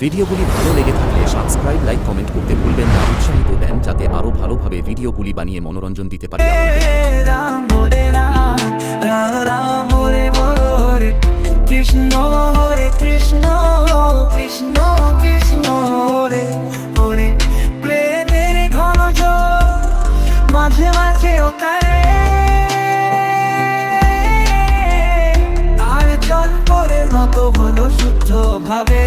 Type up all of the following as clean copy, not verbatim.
ভিডিওগুলি ভালো লেগে থাকলে সাবস্ক্রাইব, লাইক, কমেন্ট করতে ভুলবেন না। উৎসাহিত দেন যাতে আরও ভালোভাবে ভিডিওগুলি বানিয়ে মনোরঞ্জন দিতে পারি আপনাদের। কৃষ্ণ হরে কৃষ্ণ কৃষ্ণ কৃষ্ণ হরে হরে, প্রেমের ঘন জল মাঝে মাঝে ওতারে, আর জল পরে মতো হলো শুদ্ধ ভাবে।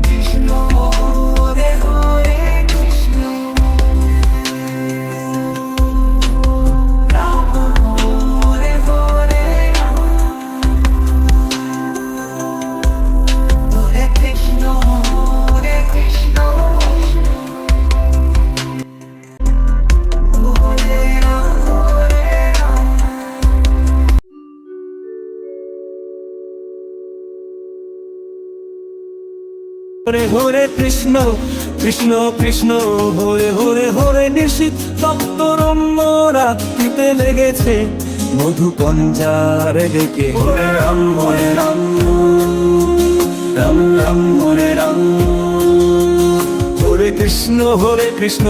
কৃষ্ণ হরে হরে কৃষ্ণ, রাম হরে হরে রাম, হরে কৃষ্ণ হরে কৃষ্ণ, হরে রাম হরে রাম। হরে হরে কৃষ্ণ কৃষ্ণ কৃষ্ণ হরে হরে হরে, নিশীথ তপ্তরম্যরা দিতে লেগেছে মধু পঞ্জারে ডেকে। হরে রাম রাম রাম হরে রাম, হরে কৃষ্ণ কৃষ্ণ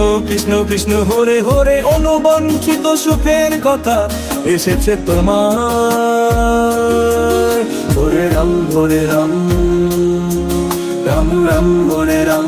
কৃষ্ণ হরে হরে, অনুবঞ্চিত সুখের কথা এসেছে তোমার। হরে রাম রাম রাম হরে রাম।